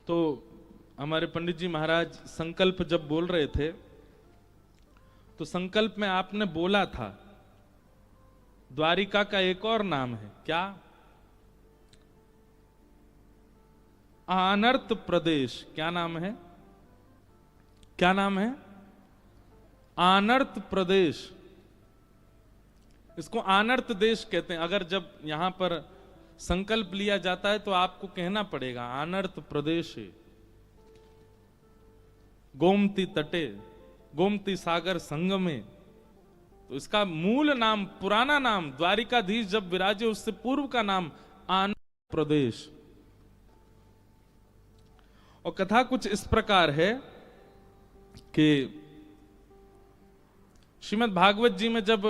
तो हमारे पंडित जी महाराज संकल्प जब बोल रहे थे तो संकल्प में आपने बोला था द्वारिका का एक और नाम है, क्या? आनर्त प्रदेश। क्या नाम है? क्या नाम है? आनर्त प्रदेश। इसको आनर्त देश कहते हैं। अगर जब यहां पर संकल्प लिया जाता है तो आपको कहना पड़ेगा आनर्त प्रदेश है। गोमती तटे, गोमती सागर संगमे। तो इसका मूल नाम, पुराना नाम, द्वारिकाधीश जब विराजे उससे पूर्व का नाम आनर्त प्रदेश। और कथा कुछ इस प्रकार है कि श्रीमद् भागवत जी में जब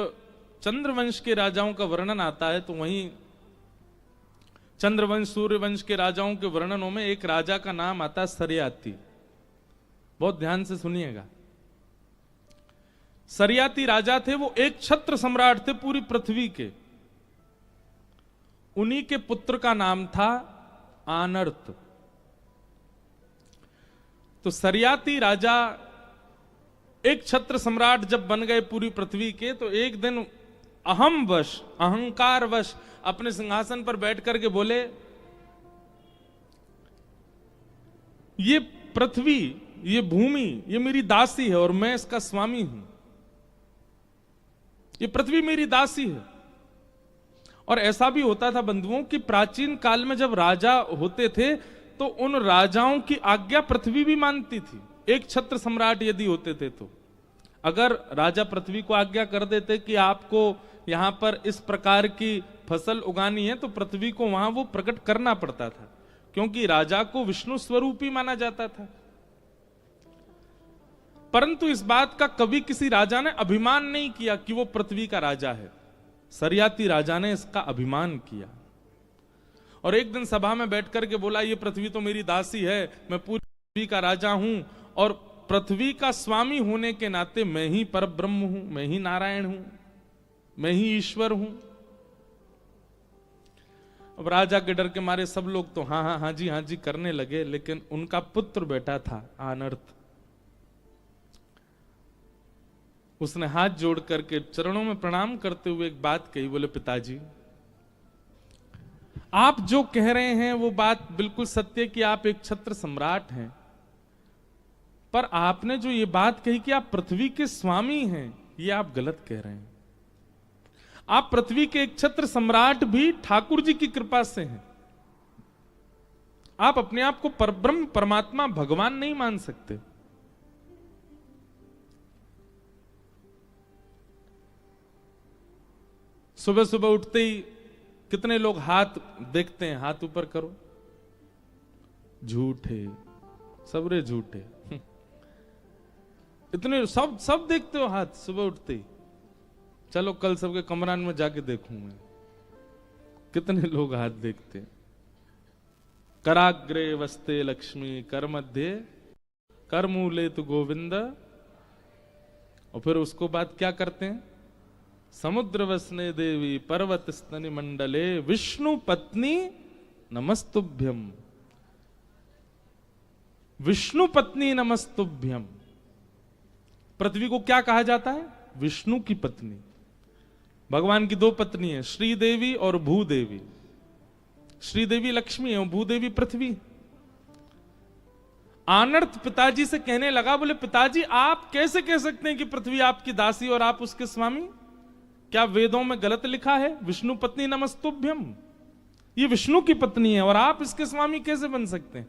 चंद्रवंश के राजाओं का वर्णन आता है तो वहीं चंद्रवंश सूर्यवंश के राजाओं के वर्णनों में एक राजा का नाम आता है सरयाती। बहुत ध्यान से सुनिएगा। सरयाती राजा थे, वो एक छत्र सम्राट थे पूरी पृथ्वी के। उन्हीं के पुत्र का नाम था आनर्त। तो सरयाती राजा एक छत्र सम्राट जब बन गए पूरी पृथ्वी के, तो एक दिन अहम वश, अहंकार वश अपने सिंहासन पर बैठ करके बोले ये पृथ्वी, ये भूमि, ये मेरी दासी है और मैं इसका स्वामी हूं। ये पृथ्वी मेरी दासी है। और ऐसा भी होता था बंधुओं कि प्राचीन काल में जब राजा होते थे तो उन राजाओं की आज्ञा पृथ्वी भी मानती थी। एक छत्र सम्राट यदि होते थे तो अगर राजा पृथ्वी को आज्ञा कर देते कि आपको यहां पर इस प्रकार की फसल उगानी है, तो पृथ्वी को वहां वो प्रकट करना पड़ता था, क्योंकि राजा को विष्णु स्वरूप ही माना जाता था। परंतु इस बात का कभी किसी राजा ने अभिमान नहीं किया कि वो पृथ्वी का राजा है। सरयाती राजा ने इसका अभिमान किया और एक दिन सभा में बैठ करके बोला ये पृथ्वी तो मेरी दासी है, मैं पूरी पृथ्वी का राजा हूं और पृथ्वी का स्वामी होने के नाते मैं ही परब्रह्म हूं, मैं ही नारायण हूं, मैं ही ईश्वर हूं। अब राजा के डर के मारे सब लोग तो हाँ हाँ हाँ जी करने लगे, लेकिन उनका पुत्र बैठा था आनर्त। उसने हाथ जोड़ करके चरणों में प्रणाम करते हुए एक बात कही, बोले पिताजी आप जो कह रहे हैं वो बात बिल्कुल सत्य कि आप एक छत्र सम्राट हैं, पर आपने जो ये बात कही कि आप पृथ्वी के स्वामी हैं, ये आप गलत कह रहे हैं। आप पृथ्वी के एक छत्र सम्राट भी ठाकुर जी की कृपा से हैं। आप अपने आप को परब्रह्म परमात्मा भगवान नहीं मान सकते। सुबह सुबह उठते ही कितने लोग हाथ देखते हैं, हाथ ऊपर करो, झूठे, सबरे झूठे। इतने सब देखते हो हाथ सुबह उठते ही। चलो कल सबके कमरान में जाके देखूं मैं कितने लोग हाथ देखते हैं। कराग्रे वस्ते लक्ष्मी कर मध्य कर मूले तु गोविंद। और फिर उसको बाद क्या करते हैं? समुद्र वसने देवी पर्वत स्तनि मंडले विष्णु पत्नी नमस्तुभ्यम। विष्णु पत्नी नमस्तुभ्यम। पृथ्वी को क्या कहा जाता है? विष्णु की पत्नी। भगवान की दो पत्नी है, श्रीदेवी और भूदेवी। श्रीदेवी लक्ष्मी है और भूदेवी पृथ्वी। आनर्त पिताजी से कहने लगा, बोले पिताजी आप कैसे कह सकते हैं कि पृथ्वी आपकी दासी और आप उसके स्वामी? क्या वेदों में गलत लिखा है विष्णु पत्नी नमस्तुभ्यम? ये विष्णु की पत्नी है और आप इसके स्वामी कैसे बन सकते हैं?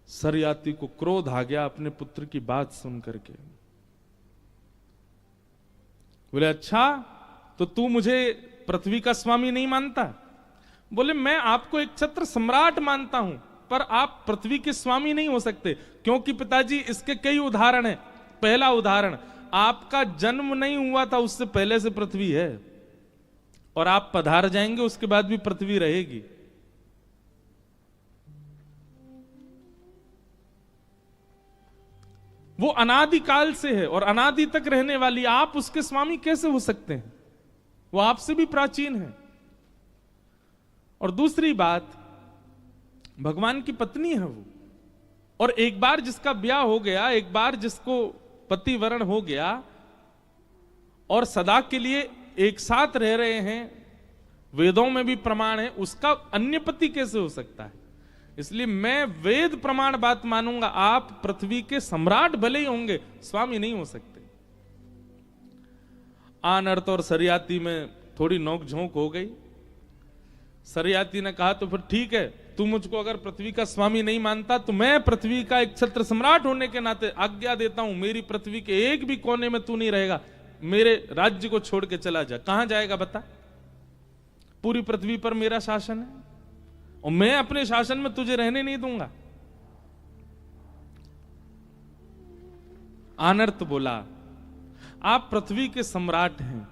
सरयाती को क्रोध आ गया अपने पुत्र की बात सुन करके। बोले अच्छा तो तू मुझे पृथ्वी का स्वामी नहीं मानता? बोले मैं आपको एक छत्र सम्राट मानता हूं, पर आप पृथ्वी के स्वामी नहीं हो सकते। क्योंकि पिताजी इसके कई उदाहरण हैं। पहला उदाहरण, आपका जन्म नहीं हुआ था उससे पहले से पृथ्वी है, और आप पधार जाएंगे उसके बाद भी पृथ्वी रहेगी। वो अनादिकाल से है और अनादि तक रहने वाली, आप उसके स्वामी कैसे हो सकते हैं? वो आपसे भी प्राचीन है। और दूसरी बात भगवान की पत्नी है वो, और एक बार जिसका ब्याह हो गया, एक बार जिसको पतिवरण हो गया और सदा के लिए एक साथ रह रहे हैं, वेदों में भी प्रमाण है, उसका अन्य पति कैसे हो सकता है? इसलिए मैं वेद प्रमाण बात मानूंगा। आप पृथ्वी के सम्राट भले ही होंगे, स्वामी नहीं हो सकते। आनर्त और सरियाती में थोड़ी नोकझोंक हो गई। सरियाती ने कहा तो फिर ठीक है, तू मुझको अगर पृथ्वी का स्वामी नहीं मानता तो मैं पृथ्वी का एक छत्र सम्राट होने के नाते आज्ञा देता हूं, मेरी पृथ्वी के एक भी कोने में तू नहीं रहेगा, मेरे राज्य को छोड़ के चला जा। कहां जाएगा बता? पूरी पृथ्वी पर मेरा शासन है और मैं अपने शासन में तुझे रहने नहीं दूंगा। आनर्त बोला, आप पृथ्वी के सम्राट हैं,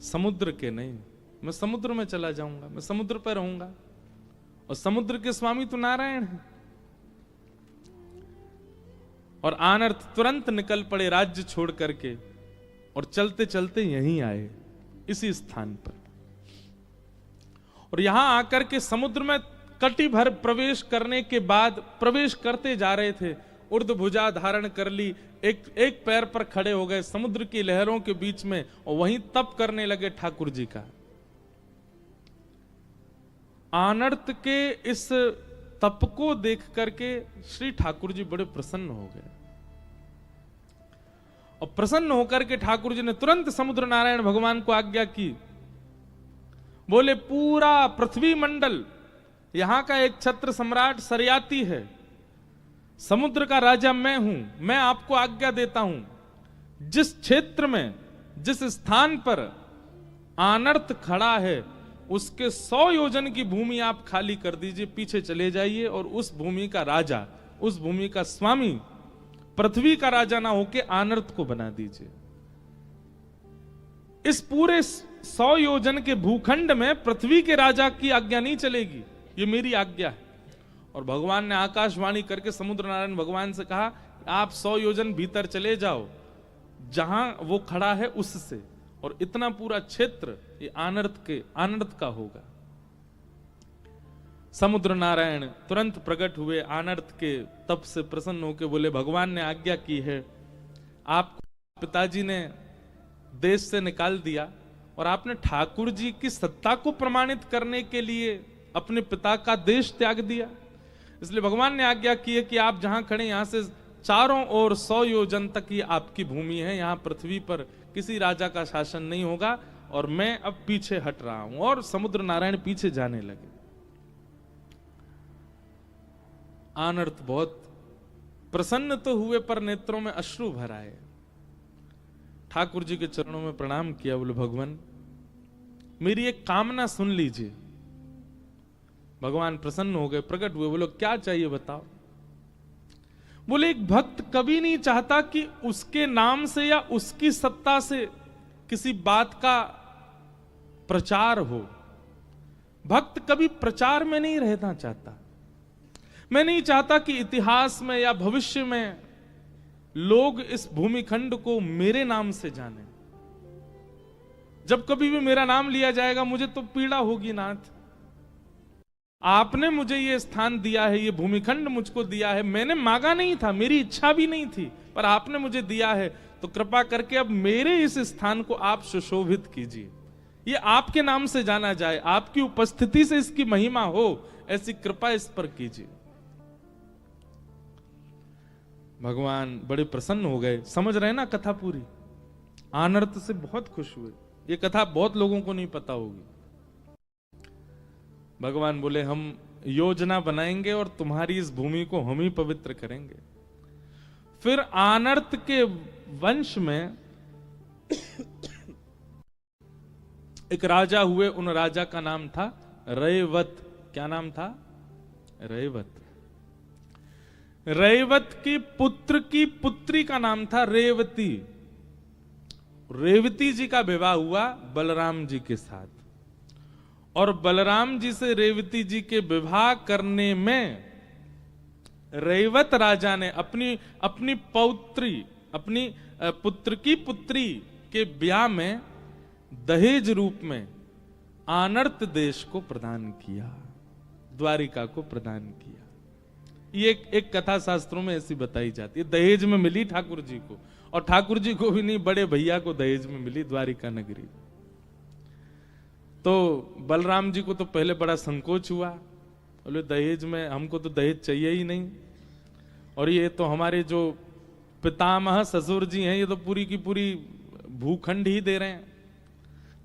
समुद्र के नहीं। मैं समुद्र में चला जाऊंगा, मैं समुद्र पर रहूंगा, और समुद्र के स्वामी तो नारायण हैं। और आनर्त तुरंत निकल पड़े राज्य छोड़ करके, और चलते चलते यहीं आए, इसी स्थान पर। और यहां आकर के समुद्र में कटी भर प्रवेश करने के बाद, प्रवेश करते जा रहे थे, ऊर्ध्व भुजा धारण कर ली, एक पैर पर खड़े हो गए समुद्र की लहरों के बीच में, और वहीं तप करने लगे ठाकुर जी का। आनर्त के इस तप को देख करके श्री ठाकुर जी बड़े प्रसन्न हो गए, और प्रसन्न होकर के ठाकुर जी ने तुरंत समुद्र नारायण भगवान को आज्ञा की। बोले, पूरा पृथ्वी मंडल, यहां का एक छत्र सम्राट सरियाती है, समुद्र का राजा मैं हूं, मैं आपको आज्ञा देता हूं, जिस क्षेत्र में, जिस स्थान पर आनर्त खड़ा है, उसके 100 योजन की भूमि आप खाली कर दीजिए, पीछे चले जाइए, और उस भूमि का राजा, उस भूमि का स्वामी, पृथ्वी का राजा ना होके आनर्त को बना दीजिए। इस पूरे 100 योजन के भूखंड में पृथ्वी के राजा की आज्ञा नहीं चलेगी, ये मेरी आज्ञा है। और भगवान ने आकाशवाणी करके समुद्र नारायण भगवान से कहा, आप 100 योजन भीतर चले जाओ, जहां वो खड़ा है उससे, और इतना पूरा क्षेत्र ये आनर्त का होगा। समुद्र नारायण तुरंत प्रकट हुए, आनर्त के तप से प्रसन्न होकर बोले, भगवान ने आज्ञा की है, आपको पिताजी ने देश से निकाल दिया, और आपने ठाकुर जी की सत्ता को प्रमाणित करने के लिए अपने पिता का देश त्याग दिया। इसलिए भगवान ने आज्ञा की है कि आप जहां खड़े, यहां से चारों ओर 100 योजन तक ये आपकी भूमि है, यहां पृथ्वी पर किसी राजा का शासन नहीं होगा, और मैं अब पीछे हट रहा हूं। और समुद्र नारायण पीछे जाने लगे। आनर्त बहुत प्रसन्न तो हुए, पर नेत्रों में अश्रु भर आए। ठाकुर जी के चरणों में प्रणाम किया, बोले, भगवान मेरी एक कामना सुन लीजिए। भगवान प्रसन्न हो गए, प्रकट हुए, बोलो क्या चाहिए बताओ। बोले, एक भक्त कभी नहीं चाहता कि उसके नाम से या उसकी सत्ता से किसी बात का प्रचार हो। भक्त कभी प्रचार में नहीं रहना चाहता। मैं नहीं चाहता कि इतिहास में या भविष्य में लोग इस भूमिखंड को मेरे नाम से जाने। जब कभी भी मेरा नाम लिया जाएगा, मुझे तो पीड़ा होगी नाथ। आपने मुझे ये स्थान दिया है, ये भूमिखंड मुझको दिया है, मैंने मांगा नहीं था, मेरी इच्छा भी नहीं थी, पर आपने मुझे दिया है, तो कृपा करके अब मेरे इस स्थान को आप सुशोभित कीजिए, ये आपके नाम से जाना जाए, आपकी उपस्थिति से इसकी महिमा हो, ऐसी कृपा इस पर कीजिए। भगवान बड़े प्रसन्न हो गए। समझ रहे ना कथा पूरी? आनर्त से बहुत खुश हुए। ये कथा बहुत लोगों को नहीं पता होगी। भगवान बोले, हम योजना बनाएंगे और तुम्हारी इस भूमि को हम ही पवित्र करेंगे। फिर आनर्त के वंश में एक राजा हुए, उन राजा का नाम था रैवत। क्या नाम था? रैवत। रैवत की पुत्र की पुत्री का नाम था रेवती। रेवती जी का विवाह हुआ बलराम जी के साथ, और बलराम जी से रेवती जी के विवाह करने में रैवत राजा ने अपनी पौत्री, अपनी पुत्र की पुत्री के ब्याह में दहेज रूप में आनर्त देश को प्रदान किया। द्वारिका को प्रदान किया। ये एक कथा शास्त्रों में ऐसी बताई जाती है। दहेज में मिली ठाकुर जी को, और ठाकुर जी को भी नहीं, बड़े भैया को दहेज में मिली द्वारिका नगरी। तो बलराम जी को तो पहले बड़ा संकोच हुआ, बोले दहेज में, हमको तो दहेज चाहिए ही नहीं, और ये तो हमारे जो पितामह ससुर जी हैं, ये तो पूरी की पूरी भूखंड ही दे रहे हैं।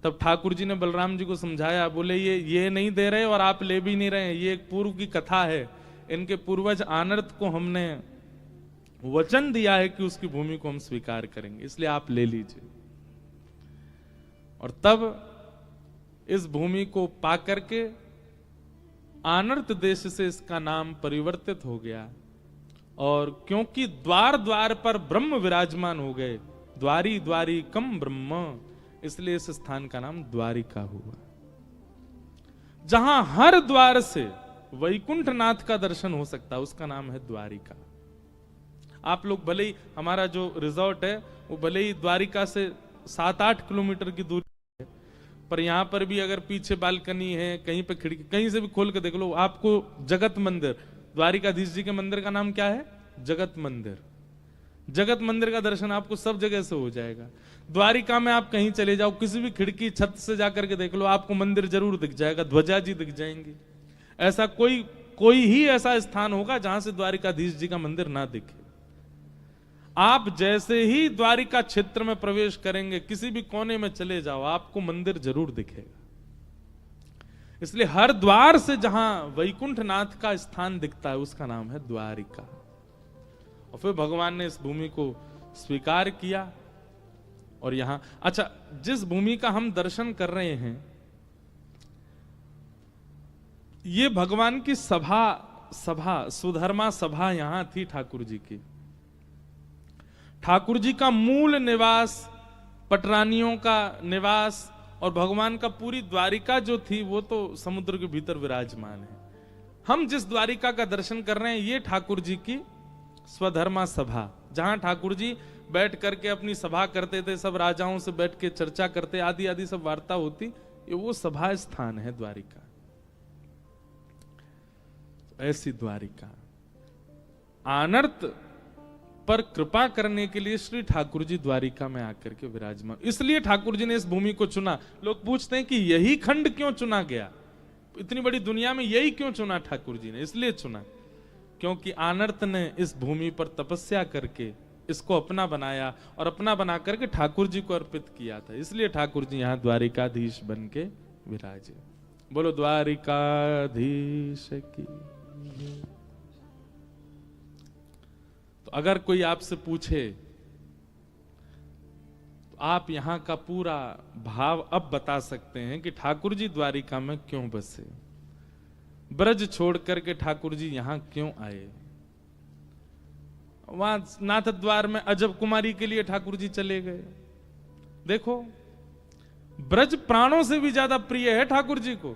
तब ठाकुर जी ने बलराम जी को समझाया, बोले ये नहीं दे रहे और आप ले भी नहीं रहे, ये एक पूर्व की कथा है, इनके पूर्वज आनर्त को हमने वचन दिया है कि उसकी भूमि को हम स्वीकार करेंगे, इसलिए आप ले लीजिए। और तब इस भूमि को पाकर के आनर्त देश से इसका नाम परिवर्तित हो गया, और क्योंकि द्वार द्वार पर ब्रह्म विराजमान हो गए, द्वारी द्वारी कम ब्रह्म, इसलिए इस स्थान का नाम द्वारिका हुआ। जहां हर द्वार से वैकुंठ नाथ का दर्शन हो सकता है, उसका नाम है द्वारिका। आप लोग भले ही, हमारा जो रिजॉर्ट है वो भले ही द्वारिका से 7-8 किलोमीटर की दूरी है, पर यहां पर भी अगर पीछे बालकनी है, कहीं पे खिड़की, कहीं से भी खोल के देख लो, आपको जगत मंदिर, द्वारिकाधीश जी के मंदिर का नाम क्या है? जगत मंदिर। जगत मंदिर का दर्शन आपको सब जगह से हो जाएगा। द्वारिका में आप कहीं चले जाओ, किसी भी खिड़की छत से जाकर के देख लो, आपको मंदिर जरूर दिख जाएगा, ध्वजा जी दिख जाएंगी। ऐसा कोई ही ऐसा स्थान होगा जहां से द्वारिकाधीश जी का मंदिर ना दिखे। आप जैसे ही द्वारिका क्षेत्र में प्रवेश करेंगे, किसी भी कोने में चले जाओ, आपको मंदिर जरूर दिखेगा। इसलिए हर द्वार से जहां वैकुंठ नाथ का स्थान दिखता है, उसका नाम है द्वारिका। और फिर भगवान ने इस भूमि को स्वीकार किया, और यहां, अच्छा, जिस भूमि का हम दर्शन कर रहे हैं, ये भगवान की सभा सुधर्मा सभा यहां थी ठाकुर जी की। ठाकुर जी का मूल निवास, पटरानियों का निवास, और भगवान का पूरी द्वारिका जो थी वो तो समुद्र के भीतर विराजमान है। हम जिस द्वारिका का दर्शन कर रहे हैं, ये ठाकुर जी की स्वधर्मा सभा, जहां ठाकुर जी बैठ करके अपनी सभा करते थे, सब राजाओं से बैठ के चर्चा करते, आदि आदि सब वार्ता होती, ये वो सभा स्थान है द्वारिका। ऐसी द्वारिका आनर्त पर कृपा करने के लिए श्री ठाकुर जी द्वारिका में आकर के विराजमान, इसलिए ठाकुर जी ने इस भूमि को चुना। लोग पूछते हैं कि यही खंड क्यों चुना गया, इतनी बड़ी दुनिया में यही क्यों चुना ठाकुर जी ने? इसलिए चुना क्योंकि आनर्त ने इस भूमि पर तपस्या करके इसको अपना बनाया, और अपना बना करके ठाकुर जी को अर्पित किया था, इसलिए ठाकुर जी यहां द्वारिकाधीश बन के विराजे। बोलो द्वारिकाधीश की। तो अगर कोई आपसे पूछे, तो आप यहां का पूरा भाव अब बता सकते हैं कि ठाकुर जी द्वारिका में क्यों बसे, ब्रज छोड़ करके ठाकुर जी यहां क्यों आए। वहां नाथ द्वार में अजब कुमारी के लिए ठाकुर जी चले गए। देखो, ब्रज प्राणों से भी ज्यादा प्रिय है ठाकुर जी को।